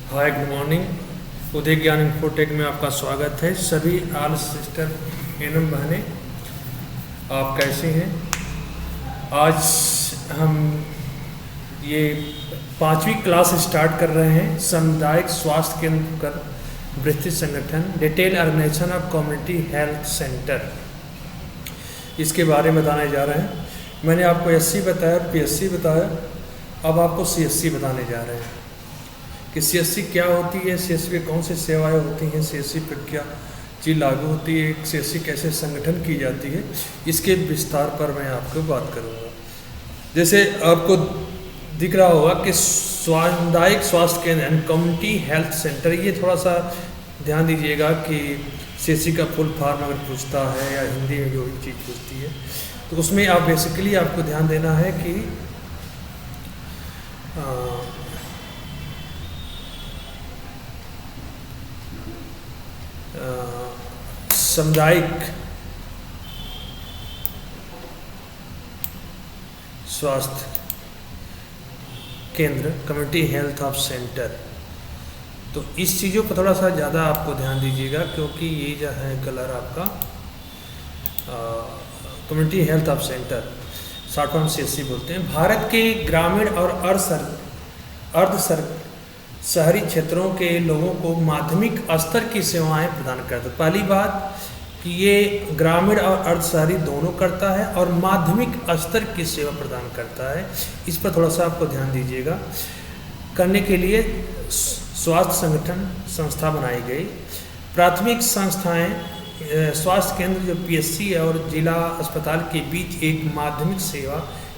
हाय, good morning. उदय ज्ञान infotech में आपका स्वागत है। सभी आल सिस्टर एवं बहनें, आप कैसे हैं? आज हम ये 5वीं क्लास स्टार्ट कर रहे हैं। सामुदायिक स्वास्थ्य केंद्र कर वृत्ति संगठन, detail organisation of community health centre, इसके बारे में बताने जा रहे हैं। मैंने आपको एससी बताया, पीएससी बताया, अब आपको सीएससी बताने जा रहे हैं कि सीएससी क्या होती है, सीएससी में कौन सी सेवाएं होती हैं, सीएससी पर क्या चीज़ लागू होती है, सीएससी कैसे संगठन की जाती है, इसके विस्तार पर मैं आपको बात करूंगा। जैसे आपको दिख रहा होगा कि सामुदायिक स्वास्थ्य केंद्र एंड कम्युनिटी हेल्थ सेंटर, ये थोड़ा सा ध्यान दीजिएगा कि सीएससी का फुल फॉर्म अगर पूछता है या हिंदी में जो भी चीज़ पूछती है तो उसमें आप बेसिकली आपको ध्यान देना है कि सामुदायिक स्वास्थ्य केंद्र कम्युनिटी हेल्थ ऑफ सेंटर, तो इस चीज़ों पर थोड़ा सा ज़्यादा आपको ध्यान दीजिएगा, क्योंकि ये जो है कलर आपका community health of centre, short form CSC बोलते हैं। भारत के ग्रामीण और अर्ध शहरी क्षेत्रों के लोगों को माध्यमिक स्तर की सेवाएं प्रदान करता है। पहली बात कि ये ग्रामीण और अर्ध शहरी दोनों करता है और माध्यमिक स्तर की सेवा प्रदान करता है। इस पर थोड़ा सा आपको ध्यान दीजिएगा। करने के लिए स्वास्थ्य संगठन संस्था बनाई गई। प्राथमिक संस्थाएं स्वास्थ्य केंद्र जो पीएससी और जिला अस्पताल के बीच एक माध्यमिक सेवा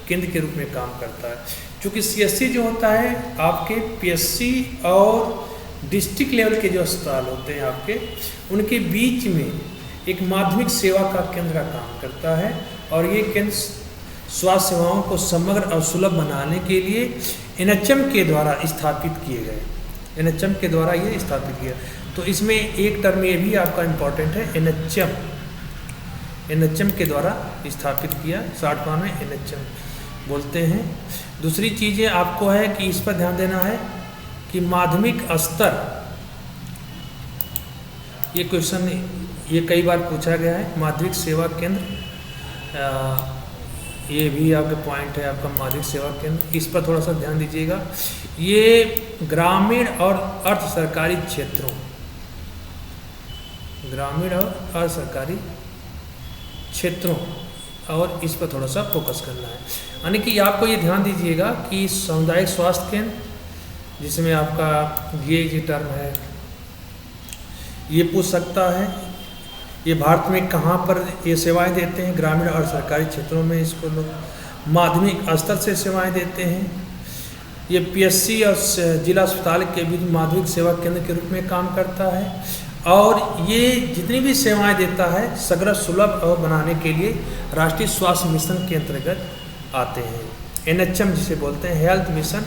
केंद्र के रूप में काम करता है। क्योंकि सीएससी जो होता है आपके पीएससी और डिस्ट्रिक्ट लेवल के जो अस्पताल होते हैं आपके, उनके बीच में एक माध्यमिक सेवा का केंद्र का काम करता है। और ये केंद्र स्वास्थ्य सेवाओं को समग्र और सुलभ बनाने के लिए एनएचएम के द्वारा स्थापित किए गए। एनएचएम के द्वारा ये स्थापित किया। तो इसमें एक टर्म ये भी आपका इम्पोर्टेंट है, एनएचएम के द्वारा स्थापित किया, शॉर्ट फॉर्म में एनएचएम बोलते हैं। दूसरी चीज़ें आपको है कि इस पर ध्यान देना है कि माध्यमिक स्तर, ये क्वेश्चन ये कई बार पूछा गया है। माध्यमिक सेवा केंद्र, ये भी आपका पॉइंट है आपका माध्यमिक सेवा केंद्र, इस पर थोड़ा सा ध्यान दीजिएगा। ये ग्रामीण और अर्ध सरकारी क्षेत्रों, ग्रामीण और अर्ध सरकारी क्षेत्रों, और इस पर थोड़ा सा फोकस करना है। यानी कि आपको ये ध्यान दीजिएगा कि सामुदायिक स्वास्थ्य केंद्र, जिसमें आपका ये टर्म है, ये पूछ सकता है ये भारत में कहाँ पर ये सेवाएं देते हैं। ग्रामीण और सरकारी क्षेत्रों में इसको लोग माध्यमिक स्तर से सेवाएं देते हैं। ये पीएससी और जिला अस्पताल के बीच माध्यमिक सेवा केंद्र के रूप में काम करता है। और ये जितनी भी सेवाएं देता है सगरा सुलभ और बनाने के लिए राष्ट्रीय स्वास्थ्य मिशन के अंतर्गत आते हैं। एनएचएम जिसे बोलते हैं, health mission,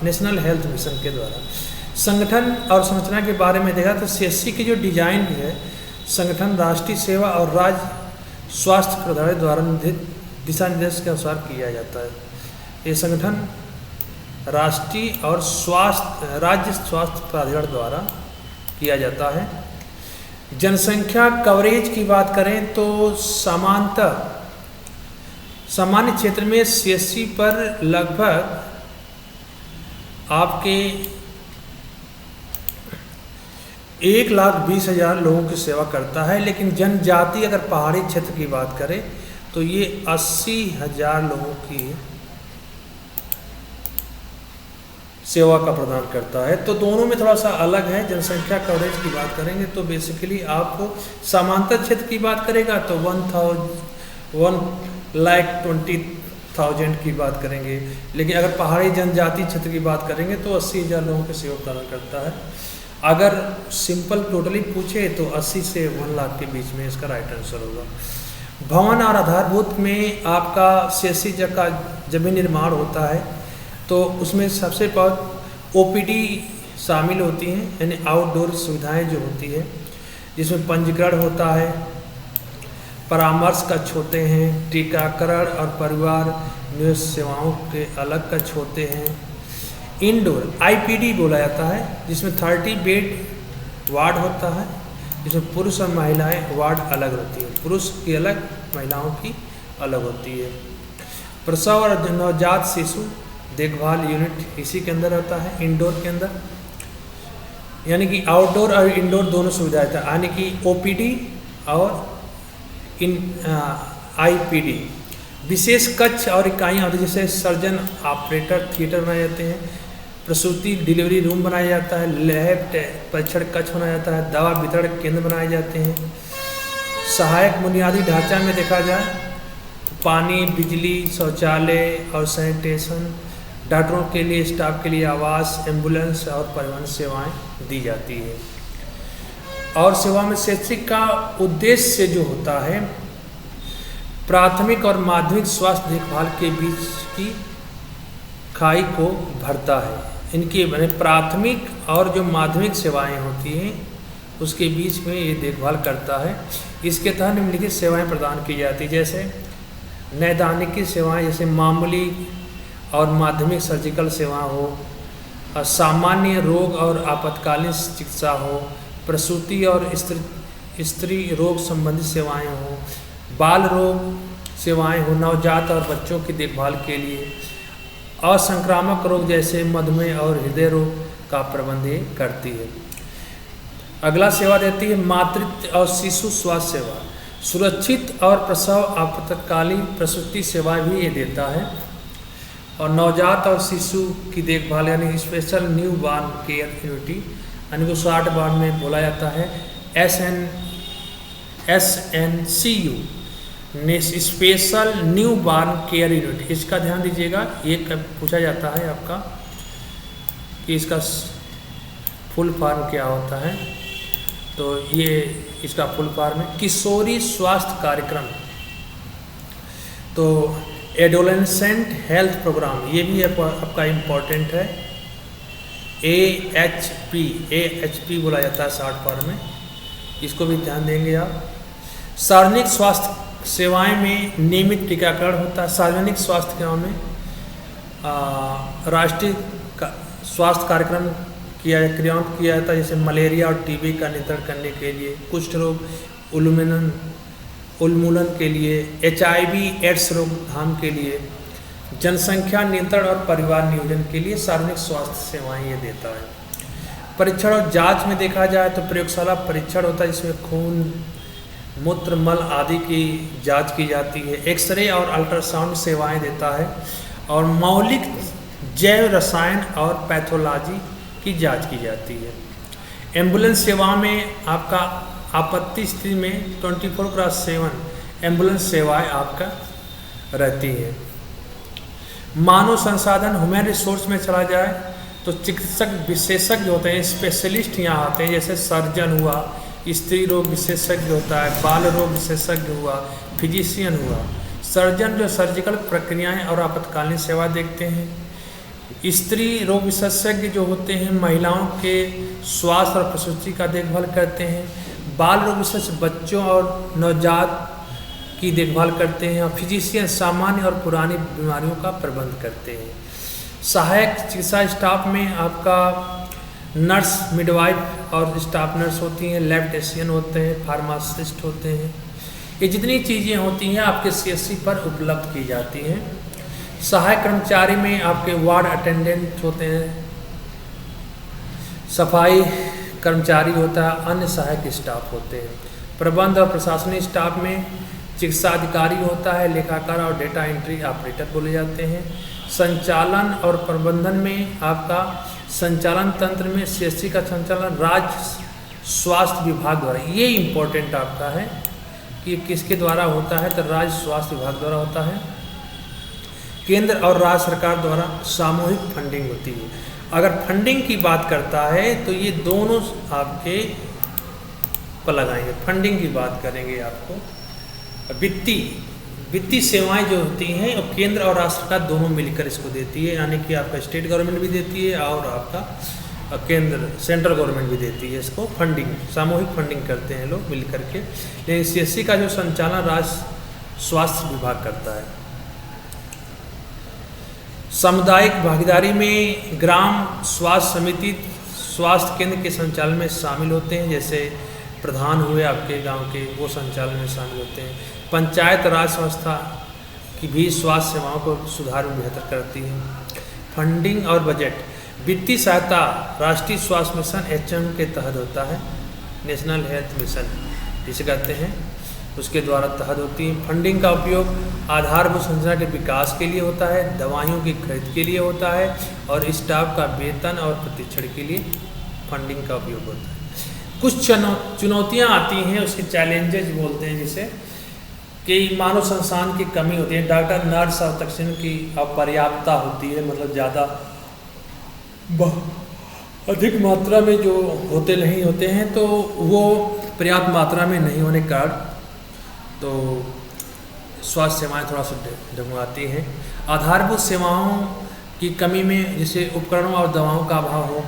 national health mission के द्वारा। संगठन और संरचना के बारे में देखा तो सीएससी की जो डिजाइन भी है, संगठन राष्ट्रीय सेवा और राज्य स्वास्थ्य प्राधिकरण द्वारा दिशा निर्देश के अनुसार किया जाता है। ये संगठन राष्ट्रीय और राज्य स्वास्थ्य प्राधिकरण द्वारा किया जाता है। जनसंख्या कवरेज की बात करें तो सामान्य क्षेत्र में सीएससी पर लगभग आपके 1,20,000 लोगों की सेवा करता है। लेकिन जनजाति अगर पहाड़ी क्षेत्र की बात करें तो ये 80,000 लोगों की सेवा का प्रदान करता है। तो दोनों में थोड़ा सा अलग है। जनसंख्या कवरेज की बात करेंगे तो बेसिकली आपको समांतर क्षेत्र की बात करेगा तो 1,20,000 की बात करेंगे। लेकिन अगर पहाड़ी जनजाति क्षेत्र की बात करेंगे तो 80,000 लोगों की सेवा प्रदान करता है। अगर सिंपल टोटली पूछे तो 80 से 1 लाख के बीच में इसका राइट आंसर होगा। भवन और आधारभूत में आपका सीएससी का जब भी निर्माण होता है तो उसमें सबसे पहले ओपीडी शामिल होती हैं, यानी आउटडोर सुविधाएं जो होती है, जिसमें पंजीकरण होता है, परामर्श कक्ष होते हैं, टीकाकरण और परिवार निवेश सेवाओं के अलग कक्ष होते हैं। इंडोर आईपीडी बोला जाता है, जिसमें 30 बेड वार्ड होता है, जिसमें पुरुष और महिलाएं वार्ड अलग होती है, पुरुष की अलग, महिलाओं की अलग होती है। प्रसव और नवजात शिशु देखभाल यूनिट इसी के अंदर होता है, इंडोर के अंदर। यानी कि आउटडोर और इंडोर दोनों सुविधाएं था, यानी कि ओपीडी और आईपीडी। विशेष कक्ष और इकाइयाँ होती हैं, जैसे सर्जन ऑपरेटर थिएटर बनाए जाते हैं, प्रसूति डिलीवरी रूम बनाया जाता है, लैब परीक्षण कक्ष बनाया जाता है, दवा वितरण केंद्र बनाए जाते हैं। सहायक बुनियादी ढांचा में देखा जाए पानी, बिजली, शौचालय और सैनिटेशन, डॉक्टरों के लिए, स्टाफ के लिए आवास, एम्बुलेंस और परिवहन सेवाएं दी जाती है। और सेवा में शैक्षिक का उद्देश्य जो होता है प्राथमिक और माध्यमिक स्वास्थ्य देखभाल के बीच की खाई को भरता है। इनके बने प्राथमिक और जो माध्यमिक सेवाएं होती हैं उसके बीच में ये देखभाल करता है। इसके तहत निम्नलिखित सेवाएं प्रदान की जाती है, जैसे नैदानिकी सेवाएं, जैसे मामूली और माध्यमिक सर्जिकल सेवा हो, सामान्य रोग और आपातकालीन चिकित्सा हो, प्रसूति और स्त्री रोग संबंधित सेवाएं हो, बाल रोग सेवाएं हो, नवजात और बच्चों की देखभाल के लिए, असंक्रामक रोग जैसे मधुमेह और हृदय रोग का प्रबंध करती है। अगला सेवा देती है मातृत्व और शिशु स्वास्थ्य सेवा, सुरक्षित और प्रसव आपातकालीन प्रसूति सेवाएं भी ये देता है। और नवजात और शिशु की देखभाल यानी special new born care unity, यानी को शॉर्ट बॉर्न में बोला जाता है SNCU, special new born care unit. इसका ध्यान दीजिएगा, ये पूछा जाता है आपका कि इसका फुल फॉर्म क्या होता है, तो ये इसका फुल फॉर्म है किशोरी स्वास्थ्य कार्यक्रम। तो एडोलेसेंट हेल्थ प्रोग्राम, ये भी आपका इम्पोर्टेंट है। AHP बोला जाता है शॉर्ट फॉर्म में, इसको भी ध्यान देंगे आप। सार्वजनिक स्वास्थ्य सेवाएं में नियमित टीकाकरण होता है। सार्वजनिक स्वास्थ्य सेवाओं में राष्ट्रीय स्वास्थ्य कार्यक्रम क्रियान्वित किया जाता है, जैसे मलेरिया और टीबी का नियंत्रण करने के लिए, कुष्ठ रोग उन्मूलन के लिए, HIV एड्स रोकथाम के लिए, जनसंख्या नियंत्रण और परिवार नियोजन के लिए सार्वजनिक स्वास्थ्य सेवाएं ये देता है। परीक्षण और जांच में देखा जाए तो प्रयोगशाला परीक्षण होता है, जिसमें खून, मूत्र, मल आदि की जांच की जाती है। एक्सरे और अल्ट्रासाउंड सेवाएं देता है और मौलिक जैव रसायन और पैथोलॉजी की जांच की जाती है। एम्बुलेंस सेवा में आपका आपत्ति स्थिति में 24/7 एम्बुलेंस सेवाएं आपका रहती है। मानव संसाधन ह्यूमन रिसोर्स में चला जाए तो चिकित्सक विशेषज्ञ होते हैं, स्पेशलिस्ट यहाँ आते हैं, जैसे सर्जन हुआ, स्त्री रोग विशेषज्ञ होता है, बाल रोग विशेषज्ञ हुआ, फिजिशियन हुआ। सर्जन जो सर्जिकल प्रक्रियाएं और आपातकालीन सेवा देखते हैं। स्त्री रोग विशेषज्ञ जो होते हैं महिलाओं के स्वास्थ्य और प्रसूति का देखभाल करते हैं। बाल रोग विशेषज्ञ बच्चों और नवजात की देखभाल करते हैं। और फिजिशियन सामान्य और पुरानी बीमारियों का प्रबंध करते हैं। सहायक चिकित्सा स्टाफ में आपका नर्स, मिडवाइफ और स्टाफ नर्स होती हैं, लैब टेक्नीशियन होते हैं, फार्मासिस्ट होते हैं। ये जितनी चीज़ें होती हैं आपके CSC पर उपलब्ध की जाती हैं। सहायक कर्मचारी में आपके वार्ड अटेंडेंट होते हैं, सफाई कर्मचारी होता है, अन्य सहायक स्टाफ होते हैं। प्रबंध और प्रशासनिक स्टाफ में चिकित्सा अधिकारी होता है, लेखाकार और डेटा एंट्री ऑपरेटर बोले जाते हैं। संचालन और प्रबंधन में आपका संचालन तंत्र में CSC का संचालन राज्य स्वास्थ्य विभाग द्वारा, ये इम्पोर्टेंट आपका है कि किसके द्वारा होता है, तो राज्य स्वास्थ्य विभाग द्वारा होता है। केंद्र और राज्य सरकार द्वारा सामूहिक फंडिंग होती है। अगर फंडिंग की बात करता है तो ये दोनों आपके पर लगाएंगे, फंडिंग की बात करेंगे आपको। वित्तीय सेवाएं जो होती हैं और केंद्र और राज्य सरकार दोनों मिलकर इसको देती है, यानी कि आपका स्टेट गवर्नमेंट भी देती है और आपका केंद्र सेंट्रल गवर्नमेंट भी देती है। इसको फंडिंग, सामूहिक फंडिंग करते हैं लोग मिल करके। लेकिन CSC का जो संचालन राज्य स्वास्थ्य विभाग करता है। सामुदायिक भागीदारी में ग्राम स्वास्थ्य समिति स्वास्थ्य केंद्र के संचालन में शामिल होते हैं, जैसे प्रधान हुए आपके गांव के, वो संचालन में शामिल होते हैं। पंचायत राज संस्था की भी स्वास्थ्य सेवाओं को सुधार में बेहतर करती है। फंडिंग और बजट, वित्तीय सहायता राष्ट्रीय स्वास्थ्य मिशन HM के तहत होता है, नेशनल हेल्थ मिशन जिसे कहते हैं, उसके द्वारा तहत होती है। फंडिंग का उपयोग आधारभूत संरचना के विकास के लिए होता है, दवाइयों की खरीद के लिए होता है और स्टाफ का वेतन और प्रशिक्षण के लिए फंडिंग का उपयोग होता है। कुछ चुनौतियां आती हैं, उसके चैलेंजेस बोलते हैं जिसे, कि मानव संसाधन की कमी होती है, डॉक्टर नर्स और तकनीशियन की अपर्याप्तता होती है, मतलब ज़्यादा अधिक मात्रा में जो नहीं होते हैं, तो वो पर्याप्त मात्रा में नहीं होने के कारण तो स्वास्थ्य सेवाएं थोड़ा सा डगमगाती हैं। आधारभूत सेवाओं की कमी में जैसे उपकरणों और दवाओं का अभाव हो,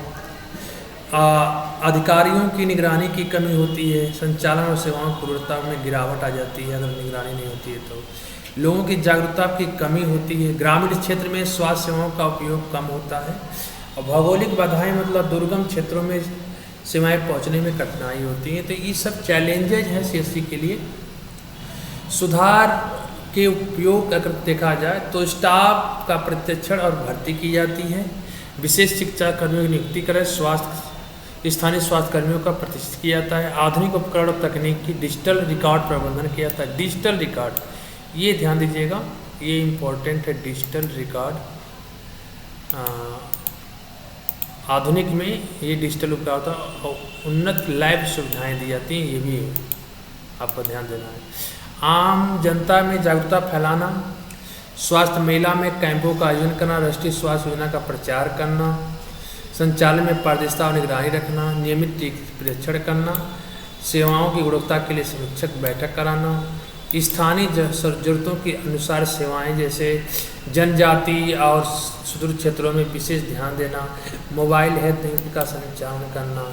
अधिकारियों की निगरानी की कमी होती है, संचालन और सेवाओं की गुणवत्ता में गिरावट आ जाती है अगर निगरानी नहीं होती है तो, लोगों की जागरूकता की कमी होती है, ग्रामीण क्षेत्र में स्वास्थ्य सेवाओं का उपयोग कम होता है, और भौगोलिक बाधाएं मतलब दुर्गम क्षेत्रों में सेवाएं पहुंचने में कठिनाई होती है। तो ये सब चैलेंजेज हैं CSC के लिए। सुधार के उपयोग अगर देखा जाए तो स्टाफ का प्रशिक्षण और भर्ती की जाती है, विशेष शिक्षा कर्मियों की नियुक्ति करें, स्थानीय स्वास्थ्य कर्मियों का प्रतिष्ठित किया जाता है, आधुनिक उपकरण और तकनीक की डिजिटल रिकॉर्ड प्रबंधन किया जाता है। डिजिटल रिकॉर्ड, ये ध्यान दीजिएगा, ये इम्पोर्टेंट है। डिजिटल रिकॉर्ड आधुनिक में ये डिजिटल उपकरण होता है और उन्नत लैब सुविधाएं दी जाती हैं, ये भी आपको ध्यान देना है। आम जनता में जागरूकता फैलाना, स्वास्थ्य मेला में कैंपों का आयोजन करना, राष्ट्रीय स्वास्थ्य योजना का प्रचार करना, संचालन में पारदर्शिता और निगरानी रखना, नियमित परीक्षण करना, सेवाओं की गुणवत्ता के लिए समीक्षक बैठक कराना, स्थानीय जरूरतों के अनुसार सेवाएं जैसे जनजाति और सुदूर क्षेत्रों में विशेष ध्यान देना, मोबाइल हेल्थ यूनिट का संचालन करना।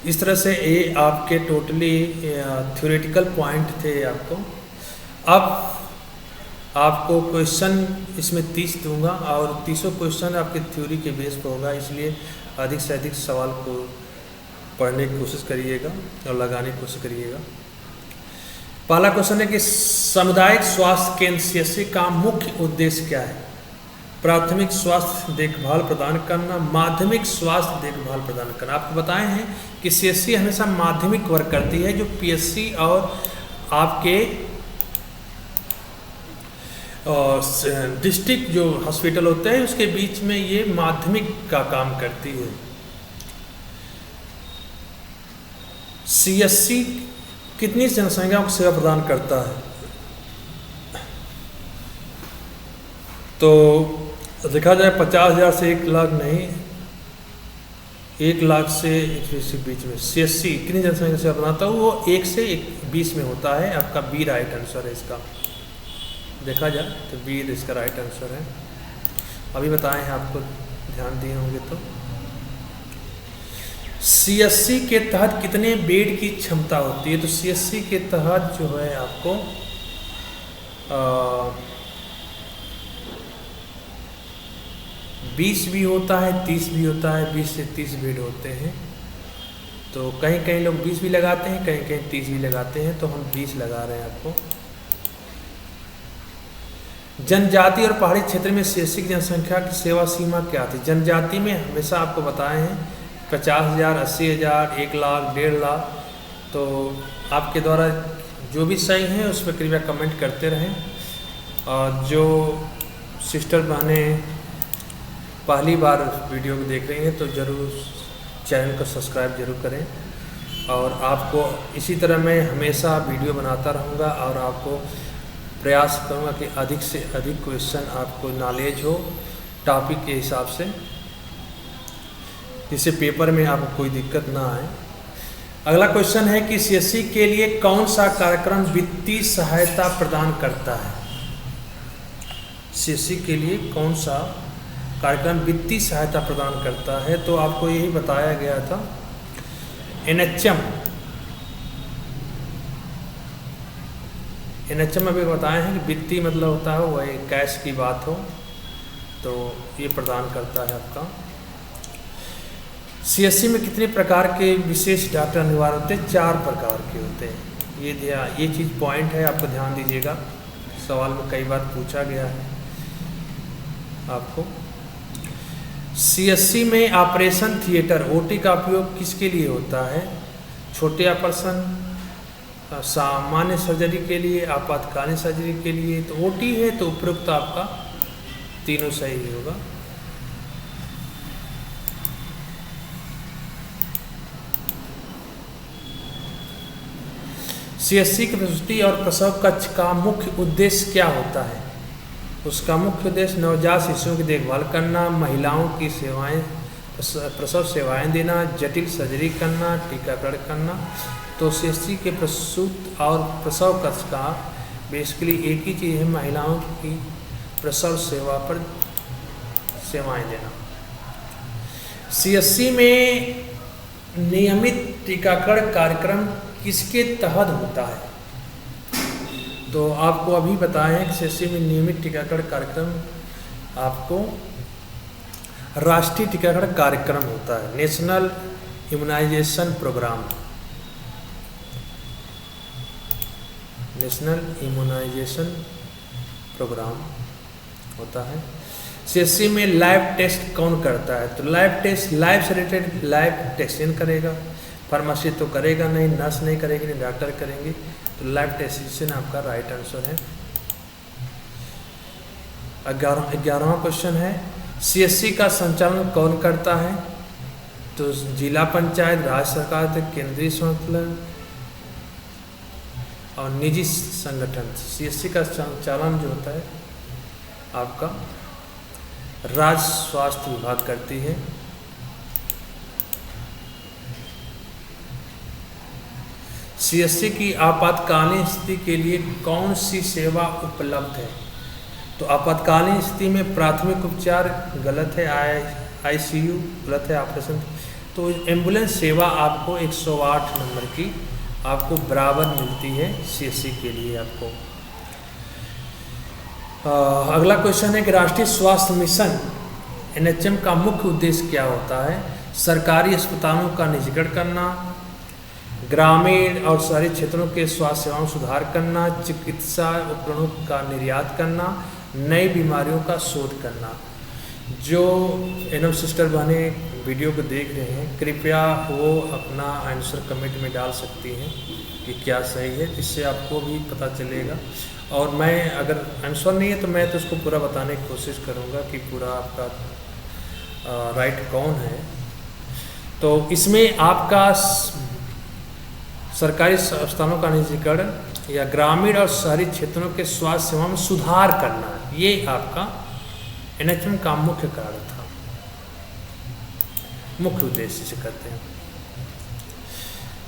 इस तरह से ये आपके टोटली थ्योरेटिकल पॉइंट थे आपको। अब आपको क्वेश्चन इसमें 30 दूंगा और 30 क्वेश्चन आपके थ्योरी के बेस पर होगा, इसलिए अधिक से अधिक सवाल को पढ़ने की कोशिश करिएगा और लगाने की कोशिश करिएगा। पहला क्वेश्चन है कि सामुदायिक स्वास्थ्य केंद्र CSC का मुख्य उद्देश्य क्या है? प्राथमिक स्वास्थ्य देखभाल प्रदान करना, माध्यमिक स्वास्थ्य देखभाल प्रदान करना। आपको बताए हैं कि CSC हमेशा माध्यमिक वर्क करती है, जो PSC और आपके डिस्ट्रिक्ट जो हॉस्पिटल होते हैं उसके बीच में ये माध्यमिक का काम करती है। CSC कितनी जनसंख्या को सेवा प्रदान करता है? तो देखा जाए 50,000 से 1 लाख नहीं, 1 लाख से इसके बीच में CSC कितनी जनसंख्या से बनाता है? वो 1 से 20 में होता है। आपका बी राइट आंसर है इसका। देखा जाए तो बी इसका राइट आंसर है। अभी बताए हैं आपको, ध्यान दिए होंगे तो। CSC के तहत कितने बेड की क्षमता होती है? तो CSC के तहत जो है आपको 20 भी होता है, 30 भी होता है, 20 से 30 बेड होते हैं। तो कहीं कहीं लोग 20 भी लगाते हैं, कहीं कहीं 30 भी लगाते हैं, तो हम 20 लगा रहे हैं आपको। जनजाति और पहाड़ी क्षेत्र में CSC की जनसंख्या की सेवा सीमा क्या थी? जनजाति में हमेशा आपको बताए हैं 50,000, 80,000, 1 लाख, 1.5 लाख। तो आपके द्वारा जो भी सही हैं उस पर कृपया कमेंट करते रहें। और जो सिस्टर बहनें पहली बार वीडियो को देख रही हैं तो ज़रूर चैनल को सब्सक्राइब जरूर करें। और आपको इसी तरह मैं हमेशा वीडियो बनाता रहूँगा और आपको प्रयास करूँगा कि अधिक से अधिक क्वेश्चन आपको नॉलेज हो टॉपिक के हिसाब से, जिससे पेपर में आपको कोई दिक्कत ना आए। अगला क्वेश्चन है कि CSC के लिए कौन सा कार्यक्रम वित्तीय सहायता प्रदान करता है? CSC के लिए कौन सा कार्यक्रम वित्तीय सहायता प्रदान करता है? तो आपको यही बताया गया था, NHM अभी बताए हैं कि वित्तीय मतलब होता है वही कैश की बात हो, तो ये प्रदान करता है आपका। CSC में कितने प्रकार के विशेष डॉक्टर अनिवार्य होते हैं? 4 प्रकार के होते हैं। ये चीज़ पॉइंट है, आपको ध्यान दीजिएगा, सवाल में कई बार पूछा गया है आपको। CSC में ऑपरेशन थिएटर OT का उपयोग किसके लिए होता है? छोटे ऑपरेशन, सामान्य सर्जरी के लिए, आपातकालीन सर्जरी के लिए। तो OT है तो उपयुक्त आपका तीनों सही होगा। CSC की प्रसूति और प्रसव कक्ष का मुख्य उद्देश्य क्या होता है? उसका मुख्य उद्देश्य नवजात शिशुओं की देखभाल करना, महिलाओं की सेवाएं, प्रसव सेवाएं देना, जटिल सर्जरी करना, टीकाकरण करना। तो CSC के प्रसूति और प्रसव कक्ष का बेसिकली एक ही चीज़ है, महिलाओं की प्रसव सेवा पर सेवाएं देना। CSC में नियमित टीकाकरण कार्यक्रम किसके तहत होता है? तो आपको अभी बताएं कि CSC में नियमित टीकाकरण कार्यक्रम आपको राष्ट्रीय टीकाकरण कार्यक्रम होता है, national immunisation programme, national immunisation programme होता है। CSC में लैब टेस्ट कौन करता है? तो लैब टेस्ट, लैब से रिलेटेड लैब टेक्नीशियन करेगा, फार्मेसी तो करेगा नहीं, नर्स नहीं करेगी, नहीं डॉक्टर करेंगे। तो लैब टेक्नीशियन आपका राइट आंसर है। 11वां क्वेश्चन है, CSC का संचालन कौन करता है? तो जिला पंचायत, राज्य सरकार, केंद्रीय संचालन और निजी संगठन। CSC का संचालन जो होता है आपका राज्य स्वास्थ्य विभाग करती है। CSC की आपातकालीन स्थिति के लिए कौन सी सेवा उपलब्ध है? तो आपातकालीन स्थिति में प्राथमिक उपचार गलत है, ICU गलत है, ऑपरेशन। तो एम्बुलेंस सेवा आपको 108 नंबर की आपको बराबर मिलती है CSC के लिए आपको। अगला क्वेश्चन है कि राष्ट्रीय स्वास्थ्य मिशन NHM का मुख्य उद्देश्य क्या होता है? सरकारी अस्पतालों का निजीकरण करना, ग्रामीण और शहरी क्षेत्रों के स्वास्थ्य सेवाओं में सुधार करना, चिकित्सा उपकरणों का निर्यात करना, नई बीमारियों का शोध करना। जो एनएम सिस्टर बहने वीडियो को देख रहे हैं, कृपया वो अपना आंसर कमेंट में डाल सकती हैं कि क्या सही है, इससे आपको भी पता चलेगा। और मैं अगर आंसर नहीं है तो मैं तो उसको पूरा बताने की कोशिश करूँगा कि पूरा आपका राइट कौन है। तो इसमें आपका सरकारी स्थानों का निजीकरण या ग्रामीण और शहरी क्षेत्रों के स्वास्थ्य सेवा में सुधार करना, ये आपका NHM का मुख्य कार्य था, मुख्य उद्देश्य से करते हैं।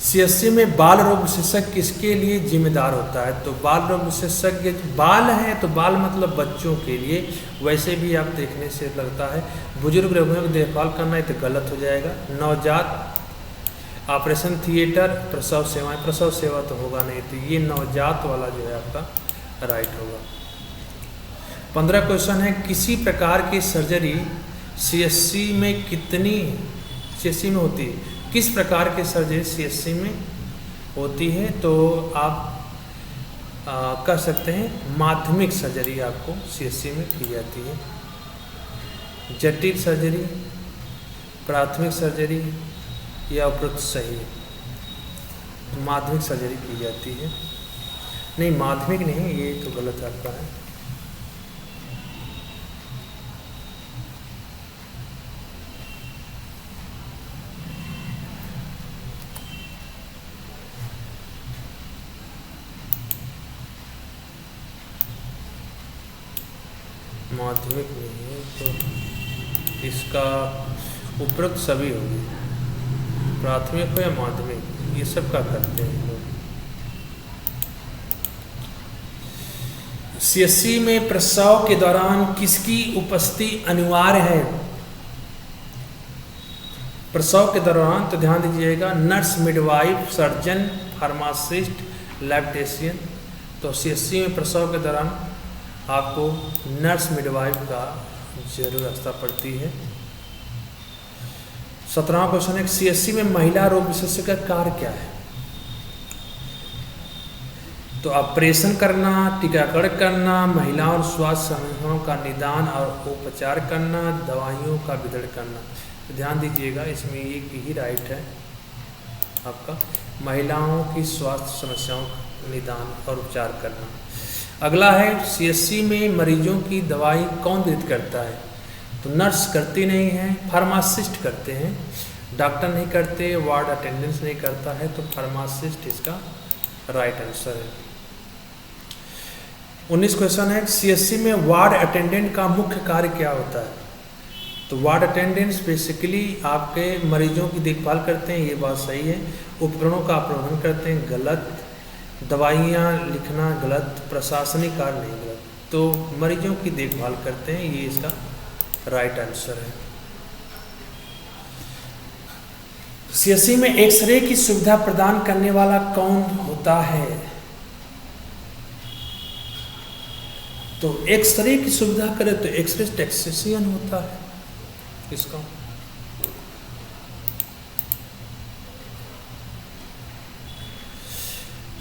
CSC में बाल रोग विशेषज्ञ किसके लिए जिम्मेदार होता है? तो बाल रोग विशेषज्ञ, बाल है तो बाल मतलब बच्चों के लिए, वैसे भी आप देखने से लगता है बुजुर्ग रोगियों की देखभाल करना, ये तो गलत हो जाएगा। नवजात ऑपरेशन थिएटर, प्रसव सेवाएं, प्रसव सेवा तो होगा नहीं, तो ये नवजात वाला जो है आपका राइट होगा। 15 क्वेश्चन है, किसी प्रकार की सर्जरी CSC में कितनी CSC में होती है? किस प्रकार की सर्जरी CSC में होती है? तो आप कह सकते हैं माध्यमिक सर्जरी आपको CSC में की जाती है। जटिल सर्जरी, प्राथमिक सर्जरी या उपयुक्त सही है? तो माध्यमिक सर्जरी की जाती है। नहीं, माध्यमिक नहीं, ये तो गलत आपका है। माध्यमिक नहीं है तो इसका उपयुक्त सभी होगी, प्राथमिक हो या माध्यमिक, ये सब का करते हैं लोग। CSC में प्रसव के दौरान किसकी उपस्थिति अनिवार्य है? प्रसव के दौरान तो ध्यान दीजिएगा, nurse, midwife, surgeon, pharmacist, lab technician. तो CSC में प्रसव के दौरान आपको नर्स, मिडवाइफ का जरूर आवश्यकता पड़ती है। 17वां क्वेश्चन है, CSC में महिला रोग विशेषज्ञ का कार्य क्या है? तो ऑपरेशन करना, टीकाकरण करना, महिलाओं और स्वास्थ्य समस्याओं का निदान और उपचार करना, दवाइयों का वितरण करना। तो ध्यान दीजिएगा, इसमें एक ही राइट है आपका, महिलाओं की स्वास्थ्य समस्याओं का निदान और उपचार करना। अगला है, CSC में मरीजों की दवाई कौन वितरित करता है? तो नर्स करती नहीं है, फार्मासिस्ट करते हैं, डॉक्टर नहीं करते, वार्ड अटेंडेंस नहीं करता है, तो फार्मासिस्ट इसका राइट आंसर है। 19 क्वेश्चन है, CSC में वार्ड अटेंडेंट का मुख्य कार्य क्या होता है? तो वार्ड अटेंडेंट्स बेसिकली आपके मरीजों की देखभाल करते हैं, ये बात सही है। उपकरणों का प्रबंधन करते हैं, गलत। दवाइयाँ लिखना गलत, प्रशासनिक कार्य नहीं गलत। तो मरीजों की देखभाल करते हैं, ये इसका राइट आंसर है। CSC में एक्सरे की सुविधा प्रदान करने वाला कौन होता है? तो एक्सरे की सुविधा करे तो एक्सरे टेक्नीशियन होता है इसका।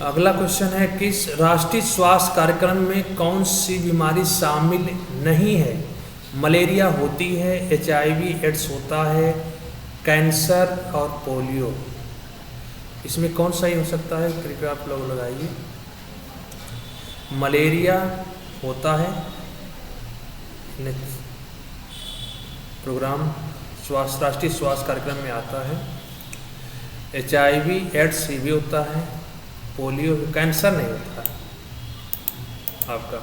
अगला क्वेश्चन है, किस राष्ट्रीय स्वास्थ्य कार्यक्रम में कौन सी बीमारी शामिल नहीं है? मलेरिया होती है, HIV एड्स होता है, कैंसर और पोलियो। इसमें कौन सा ही हो सकता है? कृपया आप लोग लगाइए। मलेरिया होता है, प्रोग्राम राष्ट्रीय स्वास्थ्य कार्यक्रम में आता है। HIV एड्स भी होता है, पोलियो, कैंसर नहीं होता है आपका।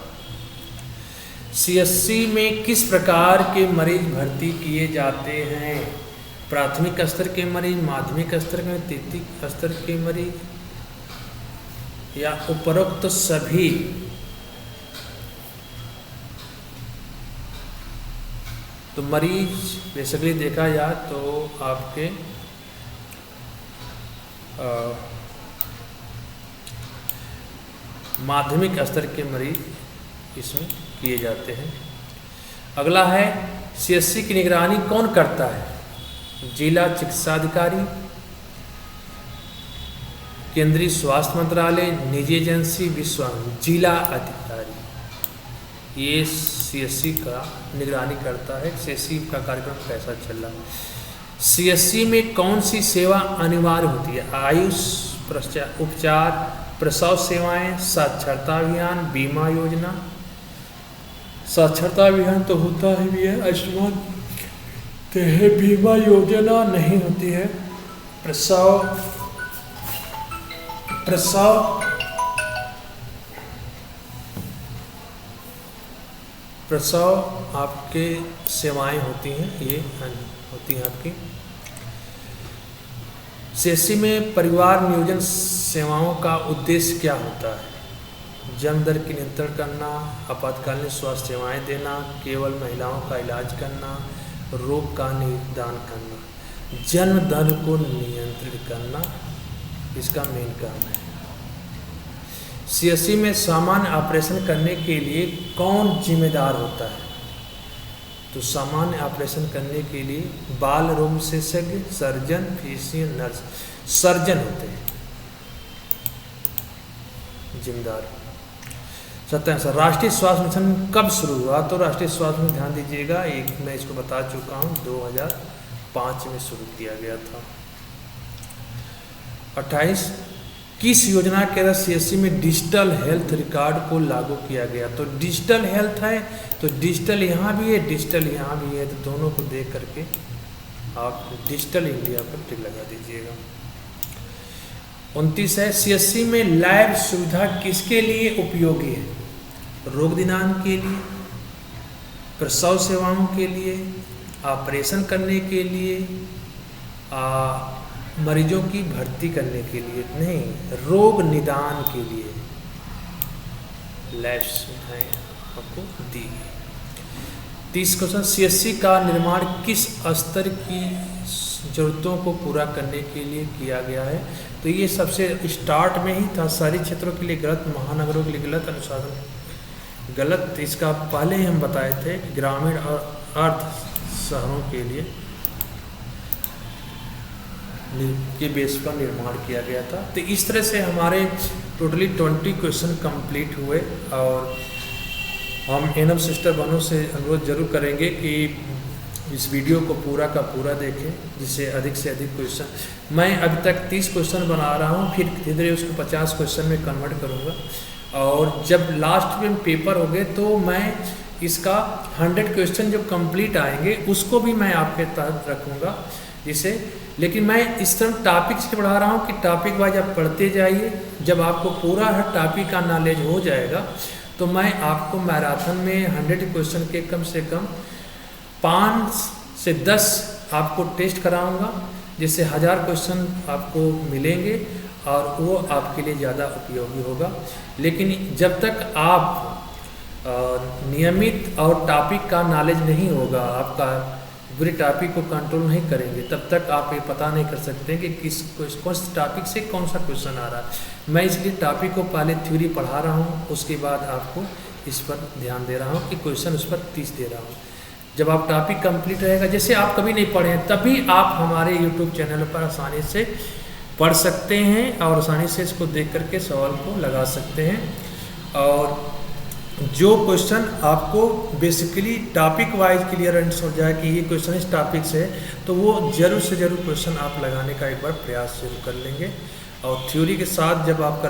CSC में किस प्रकार के मरीज भर्ती किए जाते हैं? प्राथमिक स्तर के मरीज, माध्यमिक स्तर के, तृतीय स्तर के मरीज, या उपरोक्त सभी? तो मरीज बेसिकली देखा जाए तो आपके माध्यमिक स्तर के मरीज इसमें किए जाते हैं। अगला है, CSC की निगरानी कौन करता है? जिला चिकित्सा अधिकारी, केंद्रीय स्वास्थ्य मंत्रालय, निजी एजेंसी, जिला अधिकारी। ये CSC का निगरानी करता है, CSC का कार्यक्रम कैसा चल रहा है। CSC में कौन सी सेवा अनिवार्य होती है? आयुष उपचार, प्रसव सेवाएं, साक्षरता अभियान, बीमा योजना। साक्षरता अभियान तो होता है भी है, आयुष्मान तो है, बीमा योजना नहीं होती है। प्रसव आपके सेवाएं होती हैं, ये होती हैं आपकी। CSC में परिवार नियोजन सेवाओं का उद्देश्य क्या होता है? जन्म दर की नियंत्रण करना, आपातकालीन स्वास्थ्य सेवाएं देना, केवल महिलाओं का इलाज करना, रोग का निदान करना। जन्म दर को नियंत्रित करना इसका मेन काम है। CSC में सामान्य ऑपरेशन करने के लिए कौन जिम्मेदार होता है? तो सामान्य ऑपरेशन करने के लिए बाल रोग विशेषज्ञ, सर्जन, फिजिशियन, नर्स। सर्जन होते हैं जिम्मेदार। सत्यान राष्ट्रीय स्वास्थ्य मिशन कब शुरू हुआ? तो राष्ट्रीय स्वास्थ्य में ध्यान दीजिएगा, एक मैं इसको बता चुका हूँ, 2005 में शुरू किया गया था। 28 किस योजना के तहत CSC में डिजिटल हेल्थ रिकॉर्ड को लागू किया गया? तो डिजिटल हेल्थ है, तो डिजिटल यहाँ भी है, डिजिटल यहाँ भी है, तो दोनों को देख करके आप डिजिटल इंडिया पर टिक लगा दीजिएगा। 29 है, CSC में लैब सुविधा किसके लिए उपयोगी है? रोग निदान के लिए, प्रसव सेवाओं के लिए, ऑपरेशन करने के लिए, मरीजों की भर्ती करने के लिए नहीं, रोग निदान के लिए लैब सुविधाएं आपको दी गई। 30 क्वेश्चन, CSC का निर्माण किस स्तर की जरूरतों को पूरा करने के लिए किया गया है? तो ये सबसे स्टार्ट में ही था, शहरी क्षेत्रों के लिए गलत, महानगरों के लिए गलत, अनुशासन गलत। इसका पहले ही हम बताए थे कि ग्रामीण और अर्ध शहरों के लिए के बेस पर निर्माण किया गया था। तो इस तरह से हमारे टोटली 20 क्वेश्चन कंप्लीट हुए और हम एनम सिस्टर बहनों से अनुरोध जरूर करेंगे कि इस वीडियो को पूरा का पूरा देखें, जिससे अधिक से अधिक क्वेश्चन। मैं अभी तक 30 क्वेश्चन बना रहा हूँ, फिर धीरे धीरे उसको 50 क्वेश्चन में कन्वर्ट करूँगा और जब लास्ट में पेपर हो गए तो मैं इसका 100 क्वेश्चन जो कंप्लीट आएंगे उसको भी मैं आपके तहत रखूँगा। जिसे लेकिन मैं इस तरह टॉपिक से पढ़ा रहा हूँ कि टॉपिक वाइज आप पढ़ते जाइए। जब आपको पूरा हर टॉपिक का नॉलेज हो जाएगा तो मैं आपको मैराथन में 100 क्वेश्चन के कम से कम 5 से 10 आपको टेस्ट कराऊंगा, जिससे 1000 क्वेश्चन आपको मिलेंगे और वो आपके लिए ज़्यादा उपयोगी होगा। लेकिन जब तक आप नियमित और टॉपिक का नॉलेज नहीं होगा, आपका पूरे टॉपिक को कंट्रोल नहीं करेंगे, तब तक आप ये पता नहीं कर सकते कि कौन से टॉपिक से कौन सा क्वेश्चन आ रहा है। मैं इसलिए टॉपिक को पहले थ्योरी पढ़ा रहा हूँ, उसके बाद आपको इस पर ध्यान दे रहा हूँ कि क्वेश्चन उस पर 30 दे रहा हूँ। जब आप टॉपिक कंप्लीट रहेगा, जैसे आप कभी नहीं पढ़े हैं, तभी आप हमारे यूट्यूब चैनल पर आसानी से पढ़ सकते हैं और आसानी से इसको देख करके सवाल को लगा सकते हैं। और जो क्वेश्चन आपको बेसिकली टॉपिक वाइज क्लियरेंस हो जाए कि ये क्वेश्चन इस टॉपिक से है, तो वो ज़रूर से ज़रूर क्वेश्चन आप लगाने का एक बार प्रयास जरूर कर लेंगे। और थ्योरी के साथ जब आपका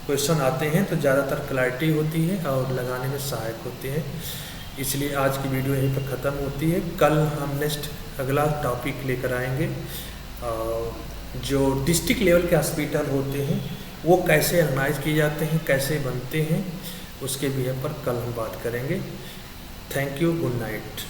क्वेश्चन आते हैं तो ज़्यादातर क्लैरिटी होती है और लगाने में सहायक होती है। इसलिए आज की वीडियो यहीं पर ख़त्म होती है। कल हम नेक्स्ट अगला टॉपिक लेकर आएंगे, जो डिस्ट्रिक्ट लेवल के हॉस्पिटल होते हैं वो कैसे एनालाइज किए जाते हैं, कैसे बनते हैं, उसके विषय पर कल हम बात करेंगे। Thank you, good night.